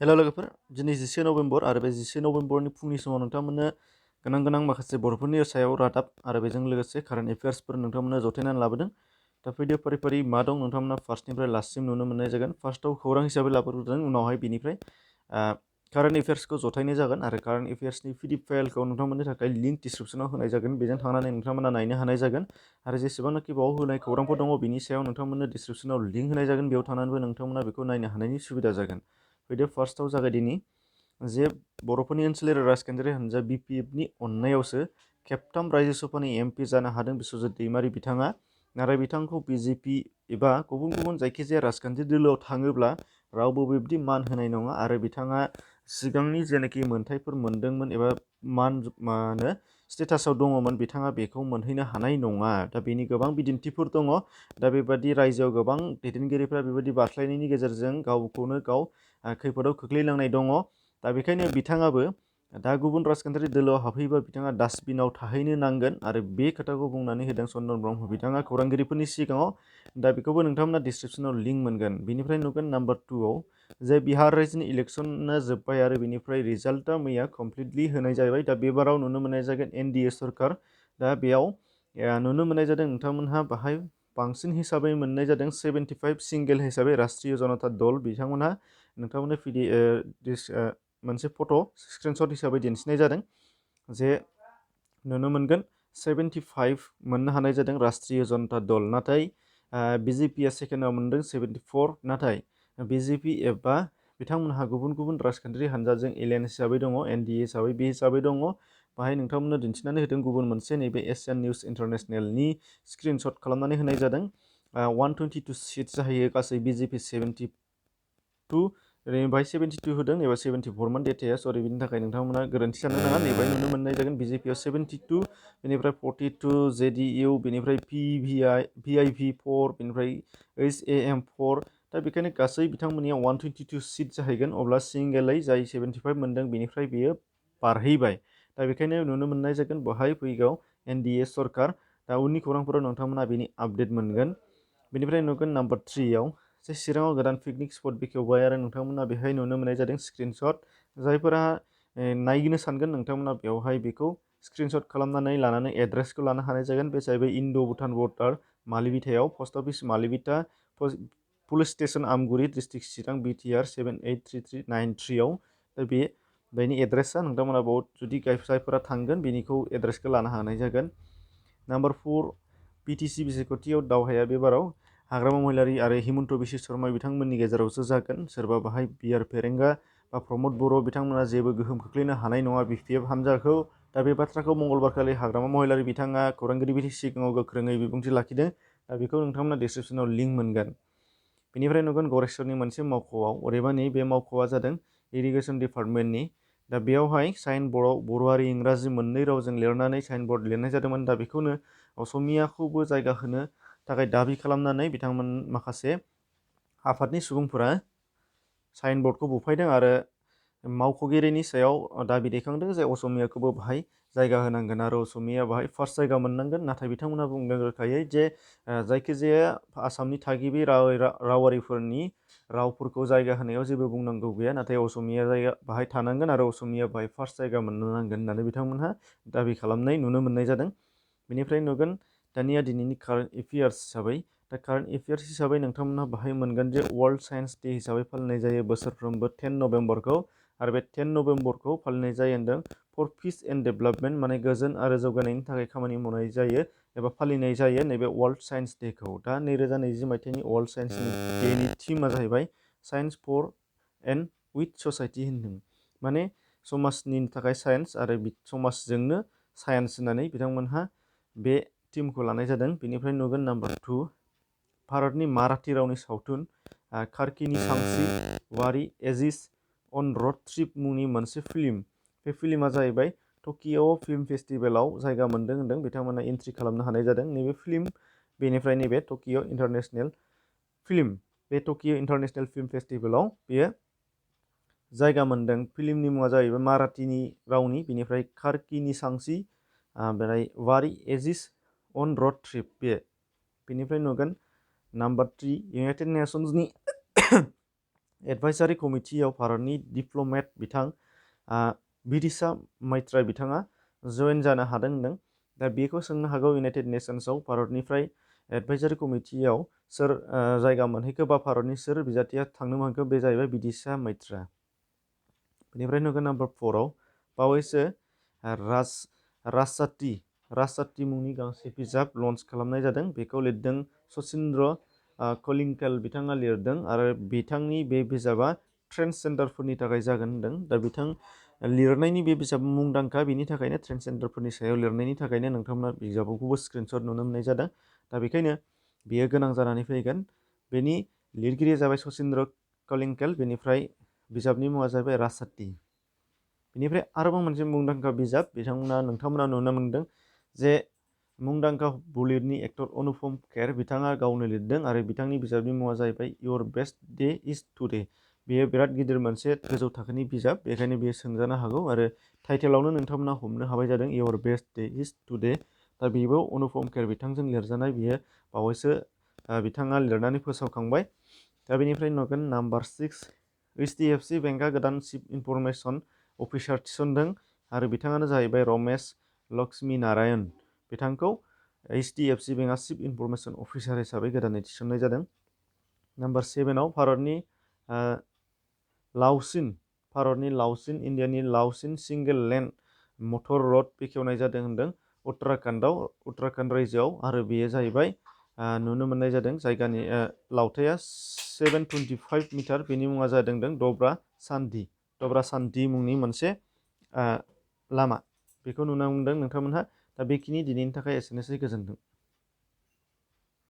हेल' लोगोफोर दिनै 11 नभेम्बर आरो बे 11 नभेम्बरनि फुंनि समाव नोंथांमोननो गोनां माखासे बर'फोरनि सायाव रादाब आरो बेजों लोगोसे कारेन्ट एफेयार्सफोर नोंथांमोननो जथायनानै लाबोदों। दा फैदो फारि फारि मा दं नोंथांमोना फार्स्टनिफ्राय लास्टसिम नुनो मोननाय जागोन। फार्स्टआव खौरां हिसाबै लाबोग्रोदों, उनावहाय बिनिफ्राय कारेन्ट एफेयार्सखौ जथायनाय जागोन आरो कारेन्ट एफेयार्सनि पिडिएफ फाइलखौ नोंथांमोननि थाखाय लिंक डिसक्रिपसनाव होनाय जागोन। बेजों थांनानै नोंथांमोना नायनो हानाय जागोन आरो जेसेबांनाखि बाव होनाय खौरांफोर दङ बिनि सायाव नोंथांमोननो डिसक्रिपसनाव लिंक होनाय जागोन। बेयाव थांनानैबो नोंथांमोना बेखौ नायनो हानायनि सुबिदा जागोन। फैदो फार्स्टआव जागायदिनि जे बर'फोरनि ओनसोलारि राजखान्थियारि हान्जा बिपिएफनि अननायावसो खेबथाम रायजो सभानि एमपि जानो हादों बिस्वजित दैमारि बिथाङा। नाथाय बिथांखौ बिजेपि एबा गुबुन जायखिजाया राजखान्थि दोलोआव थाङोब्ला रावबो बेबायदि मान होनाय नङा आरो बिथाङा सिगांनि जेनाखि मोनथायफोर मोनदोंमोन एबा मा होनो स्टेटासाव दङमोन बिथाङा बेखौ मोनहैनो हानाय नङा। दा बेनि गोबां बिदिन्थिफोर दङ। दा बेबादि रायजोआव गोबां दैदेनगिरिफ्रा बेबायदि बारस्लायनायनि गेजेरजों गावखौनो गाव खैफोदाव खोख्लैलांनाय दङ। दा बेखायनो बिथाङाबो दा गुबुन राजखान्थियारि दोलोआव हाबफैबा बिथाङा डास्टबिनाव थाहैनो नांगोन आरो बे खोथाखौ बुंनानै होदों चन्दन ब्रह्म बिथाङा खौरांगिरिफोरनि सिगाङाव। दा बेखौबो नोंथांमोना डिसक्रिपसनाव लिंक मोनगोन। बिनिफ्राय नुगोन नाम्बार 2आव जे बिहार रायजोनि इलेक्सना जोब्बाय आरो बिनिफ्राय रिजाल्टआ मैया कमप्लिटलि होनाय जाबाय। दा बे बाराव नुनो मोननाय जागोन एनडिए सरकार। दा बेयाव नुनो मोननाय जादों नोंथांमोनहा बाहाय बांसिन हिसाबै मोननाय जादों 75 सिंगेल हिसाबै राष्ट्रीय जनता दल बिथांमोनहा नोंथांमोननो मोनसे फट' स्क्रिनशट हिसाबै दिन्थिनाय जादों जे नुनो मोनगोन 75 मोननो हानाय जादों राष्ट्रीय जनता दल। नाथाय बिजेपिया सेकेन्डआव मोनदों 74। नाथाय बिजेपि एबा बिथांमोनहा गुबुन राजखान्थियारि हान्जाजों एलायन्स हिसाबै दङ, एनडिए हिसाबै बे हिसाबै दङ। बाहाय नोंथांमोननो दिन्थिनानै होदों गुबुन मोनसे नैबे एसियान निउस इन्टारनेसनेलनि स्क्रिनशट खालामनानै होनाय जादों। 122 सिट जाहैयो गासै बिजेपि 72 ओरैनो बाहाय 72 होदों एबा 74 मोन डेटाया, सरि बिनि थाखाय नोंथांमोना गोरोन्थि साननो नाङा। नैबाय नुनो मोननाय जागोन बिजेपिआव 72, बेनिफ्राय 42 जेडिइउ, बेनिफ्राय भिआइपि 4, बेनिफ्राय एचएएम 4। दा बेखायनो गासै बिथांमोननिया 122 सिट जाहैगोन। अब्ला सिंगेलै जाय 75 मोनदों बेनिफ्राय बेयो बारहैबाय। दा बेखायनो नुनो मोननाय जागोन बेहाय फैगौ एनडिए सरकार। दा उननि खौरांफोराव नोंथांमोना बेनि आपडेट मोनगोन। बेनिफ्राय नुगोन नाम्बार 3आव जे चिराङाव गोदान पिकनिक स्पट बेखेवबाय आरो नोंथांमोना बेहाय नुनो मोननाय जादों स्क्रिनशट। जायफोरा नायगिनो सानगोन नोंथांमोना बेवहाय बेखौ स्क्रिनशट खालामनानै लानानै एड्रेसखौ लानो हानाय जागोन। बे जाहैबाय इन्ड' भुटान बर्डार मालिबिथायाव, पस्ट अफिस मालिबिथा, police station Amguri, district Chirang, BTR 783393आव। दा बेनि एड्रेसा नोंथांमोना बाव जुदि जायफोरा थांगोन बेनिखौ एड्रेसखौ लानो हानाय जागोन। नाम्बार 4 बिटिसि बिसायख'थियाव दावहाया बे बाराव हाग्रामा महिलारि आरो हिमन्त बिश्व शर्मा बिथांमोननि गेजेरावसो जागोन। सोरबा बाहाय बिआर फेरेंगा बा प्रमद बर' बिथांमोना जेबो गोहोम खोख्लैनो हानाय नङा बिपिएफ हान्जाखौ। दा बे बाथ्राखौ मंगलबारखालि हाग्रामा महिलारि बिथाङा खौरांगिरिफोरनि सिगाङाव गोख्रोङै बिबुंथि लाखिदों। दा बेखौ नोंथांमोना डिसक्रिपसनाव लिंक मोनगोन। बेनिफ्राय नुगोन गरेस्वरनि मोनसे मावख'आव, अदेबानि बे मावख'आ जादों इरिगेसन डिपार्टमेन्टनि। दा बेयावहाय साइन बर्डआव बर' आरो इंराजि मोननै रावजों लिरनानै साइन बर्ड लिरनाय जादोंमोन। दा बेखौनो असमियाखौबो जायगा होनो थाखाय दाबि खालामनानै बिथांमोन माखासे आफादनि सुबुंफोरा साइन बर्डखौ बुफायदों आरो मावख'गिरिनि सायाव दाबि दैखांदों जे असमियाखौबो बाहाय जायगा होनांगोन आरो असमिया बाहाय फार्स्ट जायगा मोननांगोन। नाथाय बिथांमोनहा बुंदों रोखायै जे जायखिजाया आसामनि थागिबि रावारिफोरनि रावफोरखौ जायगा होनायाव जेबो बुंनांगौ गैया, नाथाय असमिया जायगा बाहाय थानांगोन आरो असमिया बाहाय फार्स्ट जायगा मोननो नांगोन होननानै बिथांमोनहा दाबि खालामनाय नुनो मोननाय जादों। बेनिफ्राय नुगोन दानिया दिनैनि कारेन्ट एफेयार्स हिसाबै। दा कारेन्ट एफेयार्स हिसाबै नोंथांमोनहा बाहाय मोनगोन जे वर्ल्ड साइन्स डे हिसाबै फालिनाय जायो बोसोरफ्रोमबो 10 नभेम्बरखौ। आरो बे 10 नभेम्बरखौ फालिनाय जायो होनदों फर पिस एन्ड डेभेलपमेन्ट, माने गोजोन आरो जौगानायनि थाखाय खामानि मावनाय जायो एबा फालिनाय जायो नैबे वर्ल्ड साइन्स डेखौ। दा 2020 मायथाइनि वर्ल्ड साइन्स डेनि थीमा जाहैबाय science for and with society होनदों। माने समाजनि थाखाय साइन्स आरो समाजजोंनो साइन्स होननानै बिथांमोनहा बे थीमखौ लानाय जादों। बेनिफ्राय नुगोन नाम्बार 2 भारतनि माराठी रावनि सावथुन खार्किनि सांची वारी एजिस अन रड ट्रिप मुंनि मोनसे फिल्म। बे फिल्मा जाहैबाय टकिअ फिल्म फेस्टिभेलाव जायगा मोनदों होनदों। बिथांमोना एन्ट्रि खालामनो हानाय जादों नैबे फिल्म। बेनिफ्राय नैबे टकिअ इन्टारनेसनेल फिल्म, बे टकिअ इन्टारनेसनेल फिल्म फेस्टिभेलाव बेयो जायगा मोनदों। फिल्मनि मुङा जाहैबाय माराठीनि रावनि, बेनिफ्राय खार्किनि सांची ओमफ्राय वारी एजिस अन रड ट्रिप बेनिफ्राय नुगोन नाम्बार 3 इउनाइटेड नेसन्सनि एडभाइजारि कमिटियाव भारतनि डिप्ल'मेट बिथां बिदिशा मैत्रा बिथाङा जयेन जानो हादों होनदों। दा बेखौ सोंनो हागौ इउनाइटेड नेशन्सआव भारतनिफ्राय एडभाइजारि कमिटियाव सोर जायगा मोनहैखो बा भारतनि सोर बिजाथिया थांनो मोनखो, बे जाहैबाय बिदिशा मैत्रा। बेनिफ्राय नुगोन नाम्बार 4आव बावैसो राजसाती मुंनि गांसे बिजाब लन्च खालामनाय जादों। बेखौ लिरदों सचिन्द्र कलिंगल बिथाङा लिरदों आरो बिथांनि बे बिजाबा ट्रेन्सजेन्डारफोरनि थाखाय जागोन होनदों। दा बिथां लिरनायनि बे बिजाब मुंदांखा, बेनि थाखायनो ट्रेन्सजेन्डारफोरनि सायाव लिरनायनि थाखायनो नोंथांमोना बिजाबखौबो स्क्रिनशट नुनो मोननाय जादों। दा बेखायनो बेयो गोनां जानानै फैगोन। बेनि लिरगिरिया जाबाय सचिन्द्र कलिंगल, बेनिफ्राय बिजाबनि मुङा जाबाय राजसाती। बेनिफ्राय आरोबाव मोनसे मुंदांखा बिजाब नोंथांमोना नुनो मोनदों जे मुंदांखा बलिउडनि एक्टर अनुपम खेर बिथाङा गावनो लिरदों आरो बिथांनि बिजाबनि मुङा जाहैबाय इयर बेस्ट डे इज टुडे। बेयो बिराद गिदिर मोनसे गोजौ थाखोनि बिजाब, बेखायनो बेयो सोंजानो हागौ आरो टाइटेलावनो नोंथांमोना हमनो हाबाय जादों इयर बेस्ट डे इज टुडे। दा बेबो अनुपम खेर बिथांजों लिरजानाय, बियो बावैसो बिथाङा लिरनानै फोसावखांबाय। दा बेनिफ्राय नुगोन नाम्बार 6, HDFC बेंकआ गोदान चिफ इनफरमेसन अफिसार थिसनदों आरो बिथाङानो जाहैबाय रमेश लक्ष्मी नारायण। बिथांखौ HDFC बेंकआ चिफ इनफरमेसन अफिसार हिसाबै गोदानै थिसननाय जादों। नाम्बार 7आव भारतनि इन्डियानि लावसिन सिंगेल लेन मटर रड बेखेवनाय जादों होनदों उत्तराखन्ड रायजोआव, आरो बेयो जाहैबाय नुनो मोननाय जादों। जायगानि लावथाया 725 मिटार। बेनि मुङा जादों दब्रा सान्धि मुंनि मोनसे लामा। बेखौ नुनो मोनदों नोंथांमोनहा। दा बेखिनि दिनैनि थाखाय एसेनोसै, गोजोन्थों।